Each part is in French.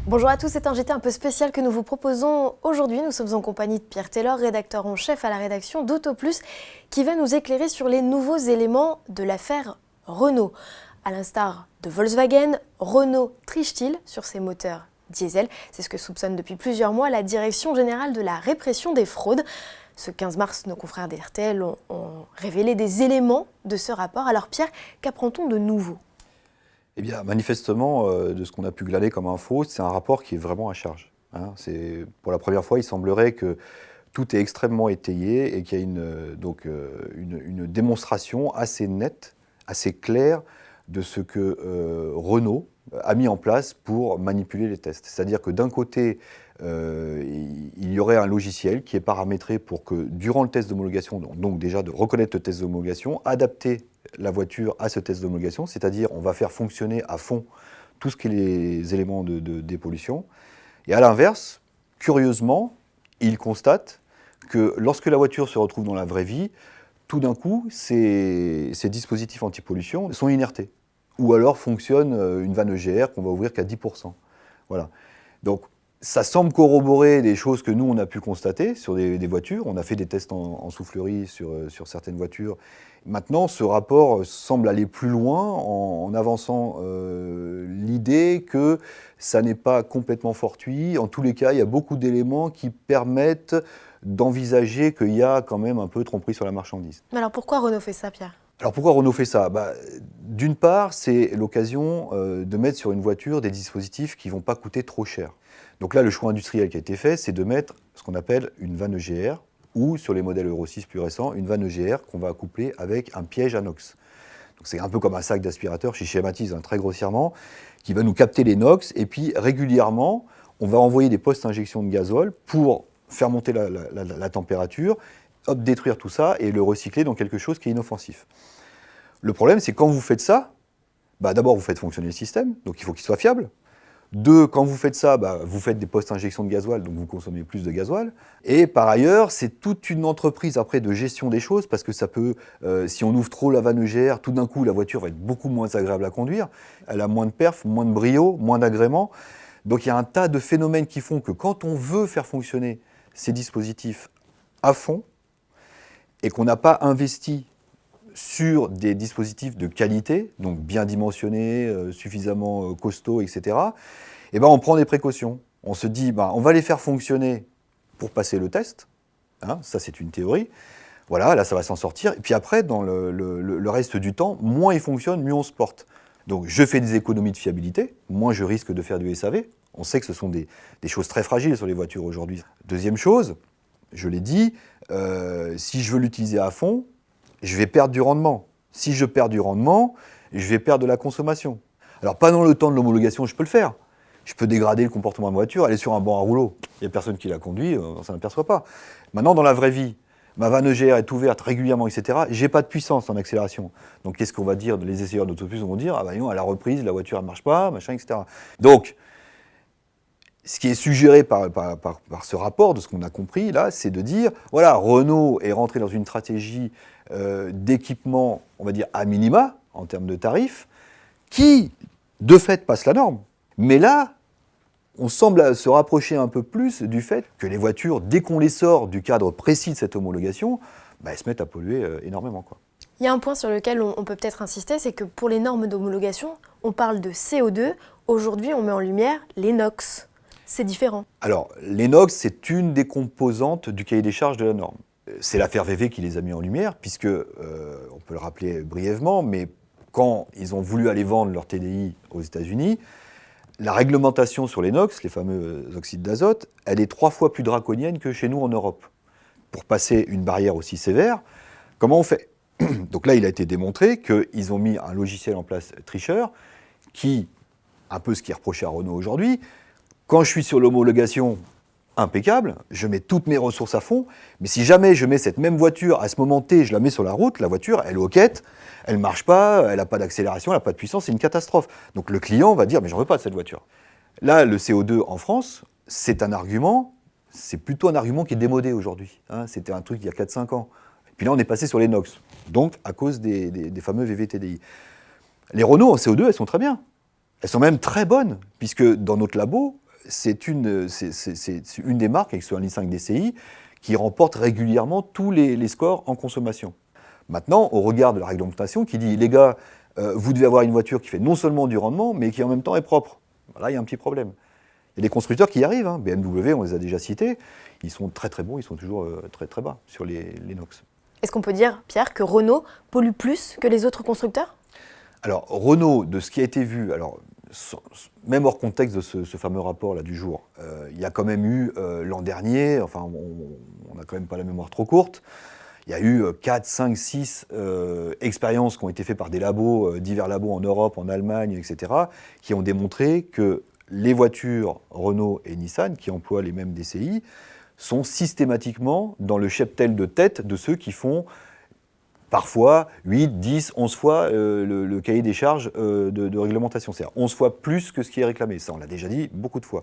Bonjour à tous, c'est un JT un peu spécial que nous vous proposons aujourd'hui. Nous sommes en compagnie de Pierre Taylor, rédacteur en chef à la rédaction d'AutoPlus, qui va nous éclairer sur les nouveaux éléments de l'affaire Renault. À l'instar de Volkswagen, Renault triche-t-il sur ses moteurs diesel? C'est ce que soupçonne depuis plusieurs mois la Direction générale de la répression des fraudes. Ce 15 mars, nos confrères d'RTL ont révélé des éléments de ce rapport. Alors Pierre, qu'apprend-on de nouveau ? Eh bien, manifestement, de ce qu'on a pu glaner comme info, c'est un rapport qui est vraiment à charge. Pour la première fois, il semblerait que tout est extrêmement étayé et qu'il y a une démonstration assez nette, assez claire de ce que Renault a mis en place pour manipuler les tests. C'est-à-dire que d'un côté, il y aurait un logiciel qui est paramétré pour que, durant le test d'homologation, donc déjà de reconnaître le test d'homologation, adapter la voiture à ce test d'homologation, c'est-à-dire on va faire fonctionner à fond tout ce qui est les éléments de dépollution. Et à l'inverse, curieusement, il constate que lorsque la voiture se retrouve dans la vraie vie, tout d'un coup, ces dispositifs anti-pollution sont inertés. Ou alors fonctionne une vanne EGR qu'on va ouvrir qu'à 10%. Voilà. Donc, ça semble corroborer des choses que nous, on a pu constater sur des voitures. On a fait des tests en soufflerie sur certaines voitures. Maintenant, ce rapport semble aller plus loin en avançant l'idée que ça n'est pas complètement fortuit. En tous les cas, il y a beaucoup d'éléments qui permettent d'envisager qu'il y a quand même un peu tromperie sur la marchandise. Mais alors pourquoi Renault fait ça, Pierre ? Alors pourquoi Renault fait ça ? D'une part, c'est l'occasion de mettre sur une voiture des dispositifs qui ne vont pas coûter trop cher. Donc là, le choix industriel qui a été fait, c'est de mettre ce qu'on appelle une vanne EGR, ou sur les modèles Euro 6 plus récents, une vanne EGR qu'on va accoupler avec un piège à NOx. Donc c'est un peu comme un sac d'aspirateur, je schématise très grossièrement, qui va nous capter les NOx, et puis régulièrement, on va envoyer des postes injection de gazole pour faire monter la température, détruire tout ça et le recycler dans quelque chose qui est inoffensif. Le problème, c'est quand vous faites ça, d'abord vous faites fonctionner le système, donc il faut qu'il soit fiable. Deux, quand vous faites ça, vous faites des postes injection de gasoil, donc vous consommez plus de gasoil. Et par ailleurs, c'est toute une entreprise après de gestion des choses, parce que ça peut, si on ouvre trop la vanne EGR, tout d'un coup la voiture va être beaucoup moins agréable à conduire. Elle a moins de perf, moins de brio, moins d'agrément. Donc il y a un tas de phénomènes qui font que quand on veut faire fonctionner ces dispositifs à fond, et qu'on n'a pas investi sur des dispositifs de qualité, donc bien dimensionnés, suffisamment costauds, etc., on prend des précautions. On se dit, on va les faire fonctionner pour passer le test. Ça, c'est une théorie. Voilà, là, ça va s'en sortir. Et puis après, dans le reste du temps, moins ils fonctionnent, mieux on se porte. Donc, je fais des économies de fiabilité, moins je risque de faire du SAV. On sait que ce sont des choses très fragiles sur les voitures aujourd'hui. Deuxième chose, je l'ai dit, si je veux l'utiliser à fond, je vais perdre du rendement. Si je perds du rendement, je vais perdre de la consommation. Alors, pas dans le temps de l'homologation, je peux le faire. Je peux dégrader le comportement de la voiture, aller sur un banc à rouleau. Il n'y a personne qui la conduit, on ne s'en aperçoit pas. Maintenant, dans la vraie vie, ma vanne EGR est ouverte régulièrement, etc. Je n'ai pas de puissance en accélération. Donc, qu'est-ce qu'on va dire? Les essayeurs d'AutoPlus vont dire, non, à la reprise, la voiture ne marche pas, machin, etc. Donc, ce qui est suggéré par ce rapport, de ce qu'on a compris là, c'est de dire, voilà, Renault est rentré dans une stratégie d'équipement, on va dire, à minima, en termes de tarifs, qui, de fait, passe la norme. Mais là, on semble se rapprocher un peu plus du fait que les voitures, dès qu'on les sort du cadre précis de cette homologation, elles se mettent à polluer énormément, quoi. Il y a un point sur lequel on peut peut-être insister, c'est que pour les normes d'homologation, on parle de CO2. Aujourd'hui, on met en lumière les NOx. C'est différent. Alors, les NOx, c'est une des composantes du cahier des charges de la norme. C'est l'affaire VV qui les a mis en lumière, puisque, on peut le rappeler brièvement, mais quand ils ont voulu aller vendre leur TDI aux États-Unis, la réglementation sur les NOx, les fameux oxydes d'azote, elle est 3 fois plus draconienne que chez nous en Europe. Pour passer une barrière aussi sévère, comment on fait? Donc là, il a été démontré qu'ils ont mis un logiciel en place tricheur, qui, un peu ce qui est reproché à Renault aujourd'hui, quand je suis sur l'homologation impeccable, je mets toutes mes ressources à fond, mais si jamais je mets cette même voiture à ce moment T, je la mets sur la route, la voiture, elle hoquette, elle ne marche pas, elle n'a pas d'accélération, elle n'a pas de puissance, c'est une catastrophe. Donc le client va dire, mais j'en veux pas de cette voiture. Là, le CO2 en France, c'est un argument, c'est plutôt un argument qui est démodé aujourd'hui. C'était un truc il y a 4-5 ans. Et puis là, on est passé sur les NOx, donc à cause des fameux VVTDI. Les Renault en CO2, elles sont très bien. Elles sont même très bonnes, puisque dans notre labo, c'est une des marques, avec ce 1,5 litre DCI, qui remporte régulièrement tous les scores en consommation. Maintenant, au regard de la réglementation qui dit, les gars, vous devez avoir une voiture qui fait non seulement du rendement, mais qui en même temps est propre. Là, il y a un petit problème. Il y a des constructeurs qui y arrivent, hein. BMW, on les a déjà cités, ils sont très très bons, ils sont toujours très très bas sur les NOx. Est-ce qu'on peut dire, Pierre, que Renault pollue plus que les autres constructeurs ? Alors, Renault, de ce qui a été vu, alors, même hors contexte de ce fameux rapport là, du jour, il y a quand même eu l'an dernier, enfin on n'a quand même pas la mémoire trop courte, il y a eu 4, 5, 6 expériences qui ont été faites par des labos, divers labos en Europe, en Allemagne, etc., qui ont démontré que les voitures Renault et Nissan, qui emploient les mêmes DCI, sont systématiquement dans le cheptel de tête de ceux qui font parfois 8, 10, 11 fois le cahier des charges de réglementation. C'est-à-dire 11 fois plus que ce qui est réclamé. Ça, on l'a déjà dit beaucoup de fois.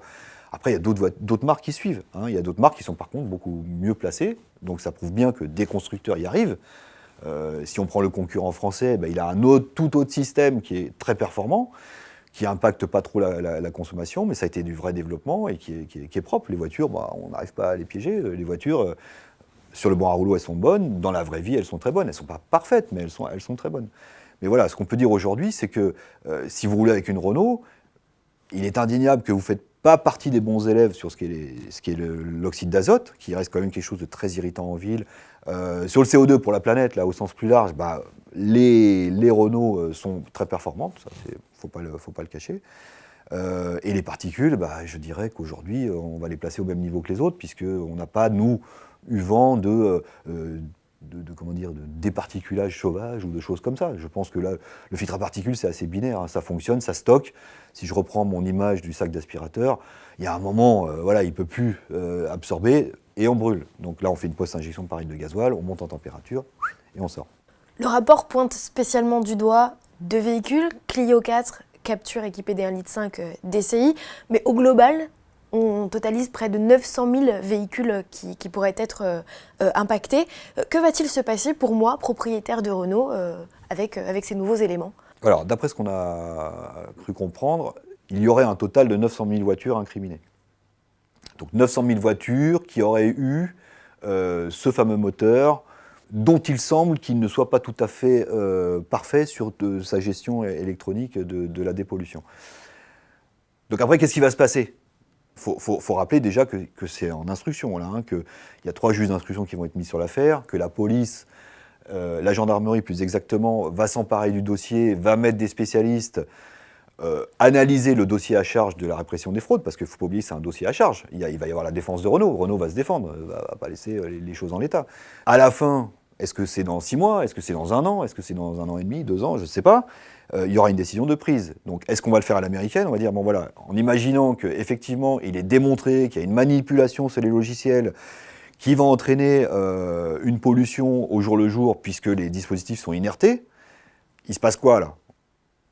Après, il y a d'autres marques qui suivent. Hein. Il y a d'autres marques qui sont par contre beaucoup mieux placées. Donc ça prouve bien que des constructeurs y arrivent. Si on prend le concurrent français, il a tout autre système qui est très performant, qui n'impacte pas trop la consommation, mais ça a été du vrai développement et qui est propre. Les voitures, on n'arrive pas à les piéger. Les voitures, sur le banc à rouleau, elles sont bonnes. Dans la vraie vie, elles sont très bonnes. Elles ne sont pas parfaites, mais elles sont très bonnes. Mais voilà, ce qu'on peut dire aujourd'hui, c'est que si vous roulez avec une Renault, il est indéniable que vous ne faites pas partie des bons élèves sur ce qui est l'oxyde d'azote, qui reste quand même quelque chose de très irritant en ville. Sur le CO2 pour la planète, là, au sens plus large, les Renault sont très performantes, ça, faut pas le cacher. Et les particules, je dirais qu'aujourd'hui, on va les placer au même niveau que les autres, puisqu'on n'a pas, nous, eu vent de départiculage sauvage ou de choses comme ça. Je pense que là, le filtre à particules, c'est assez binaire, hein, ça fonctionne, ça stocke. Si je reprends mon image du sac d'aspirateur, il y a un moment, il ne peut plus absorber et on brûle. Donc là, on fait une post-injection de pareil de gasoil, on monte en température et on sort. Le rapport pointe spécialement du doigt deux véhicules, Clio 4, Captur équipé des 1,5 litre DCI, mais au global, on totalise près de 900 000 véhicules qui pourraient être impactés. Que va-t-il se passer pour moi, propriétaire de Renault, avec ces nouveaux éléments ? Alors, d'après ce qu'on a cru comprendre, il y aurait un total de 900 000 voitures incriminées. Donc 900 000 voitures qui auraient eu ce fameux moteur dont il semble qu'il ne soit pas tout à fait parfait sur sa gestion électronique de la dépollution. Donc après, qu'est-ce qui va se passer ? Faut rappeler déjà que c'est en instruction, là, hein, qu'il y a 3 juges d'instruction qui vont être mis sur l'affaire, que la police, la gendarmerie plus exactement, va s'emparer du dossier, va mettre des spécialistes, analyser le dossier à charge de la répression des fraudes, parce qu'il ne faut pas oublier que c'est un dossier à charge. Il va y avoir la défense de Renault. Renault va se défendre, ne va pas laisser les choses en l'état. À la fin, est-ce que c'est dans 6 mois ? Est-ce que c'est dans 1 an ? Est-ce que c'est dans 1 an et demi, 2 ans ? Je ne sais pas. Il y aura une décision de prise. Donc, est-ce qu'on va le faire à l'américaine ? On va dire, bon voilà, en imaginant qu'effectivement, il est démontré qu'il y a une manipulation sur les logiciels qui va entraîner une pollution au jour le jour, puisque les dispositifs sont inertés, il se passe quoi, là ?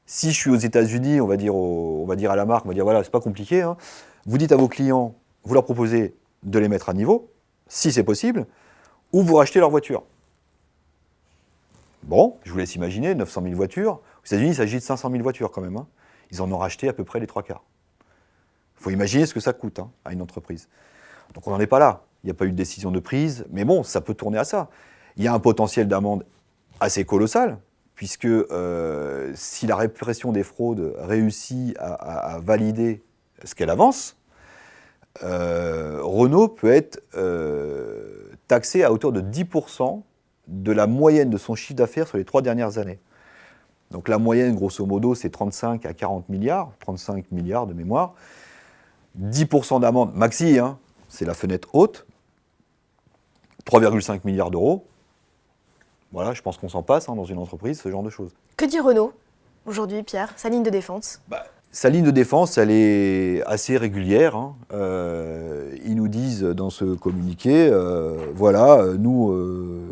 Si je suis aux États-Unis, on va dire à la marque, on va dire, voilà, c'est pas compliqué, hein. Vous dites à vos clients, vous leur proposez de les mettre à niveau, si c'est possible, ou vous rachetez leur voiture. Bon, je vous laisse imaginer, 900 000 voitures. Aux États-Unis, il s'agit de 500 000 voitures quand même, hein. Ils en ont racheté à peu près les 3 quarts. Il faut imaginer ce que ça coûte, hein, à une entreprise. Donc on n'en est pas là. Il n'y a pas eu de décision de prise, mais bon, ça peut tourner à ça. Il y a un potentiel d'amende assez colossal, puisque si la répression des fraudes réussit à valider ce qu'elle avance, Renault peut être taxé à hauteur de 10% de la moyenne de son chiffre d'affaires sur les 3 dernières années. Donc la moyenne, grosso modo, c'est 35 à 40 milliards, 35 milliards de mémoire. 10% d'amende, maxi, hein, c'est la fenêtre haute, 3,5 milliards d'euros. Voilà, je pense qu'on s'en passe dans une entreprise, ce genre de choses. Que dit Renault aujourd'hui, Pierre, sa ligne de défense ? Sa ligne de défense, elle est assez régulière, hein. Ils nous disent dans ce communiqué, nous,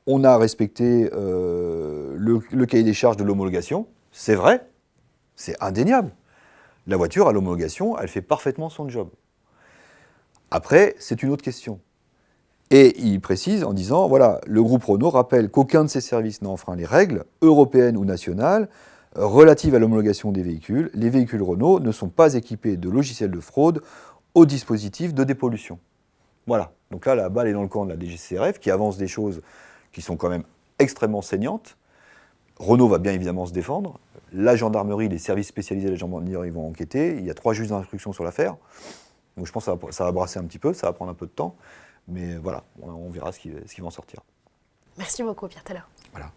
on a respecté le cahier des charges de l'homologation. C'est vrai, c'est indéniable. La voiture, à l'homologation, elle fait parfaitement son job. Après, c'est une autre question. Et il précise en disant, voilà, le groupe Renault rappelle qu'aucun de ses services n'a enfreint les règles européennes ou nationales relative à l'homologation des véhicules. Les véhicules Renault ne sont pas équipés de logiciels de fraude au dispositif de dépollution. Voilà. Donc là, la balle est dans le camp de la DGCCRF qui avance des choses qui sont quand même extrêmement saignantes. Renault va bien évidemment se défendre. La gendarmerie, les services spécialisés de la gendarmerie vont enquêter. Il y a 3 juges d'instruction sur l'affaire. Donc je pense que ça va brasser un petit peu, ça va prendre un peu de temps. Mais voilà, on verra ce qui va en sortir. Merci beaucoup, Pierre Teller. Voilà.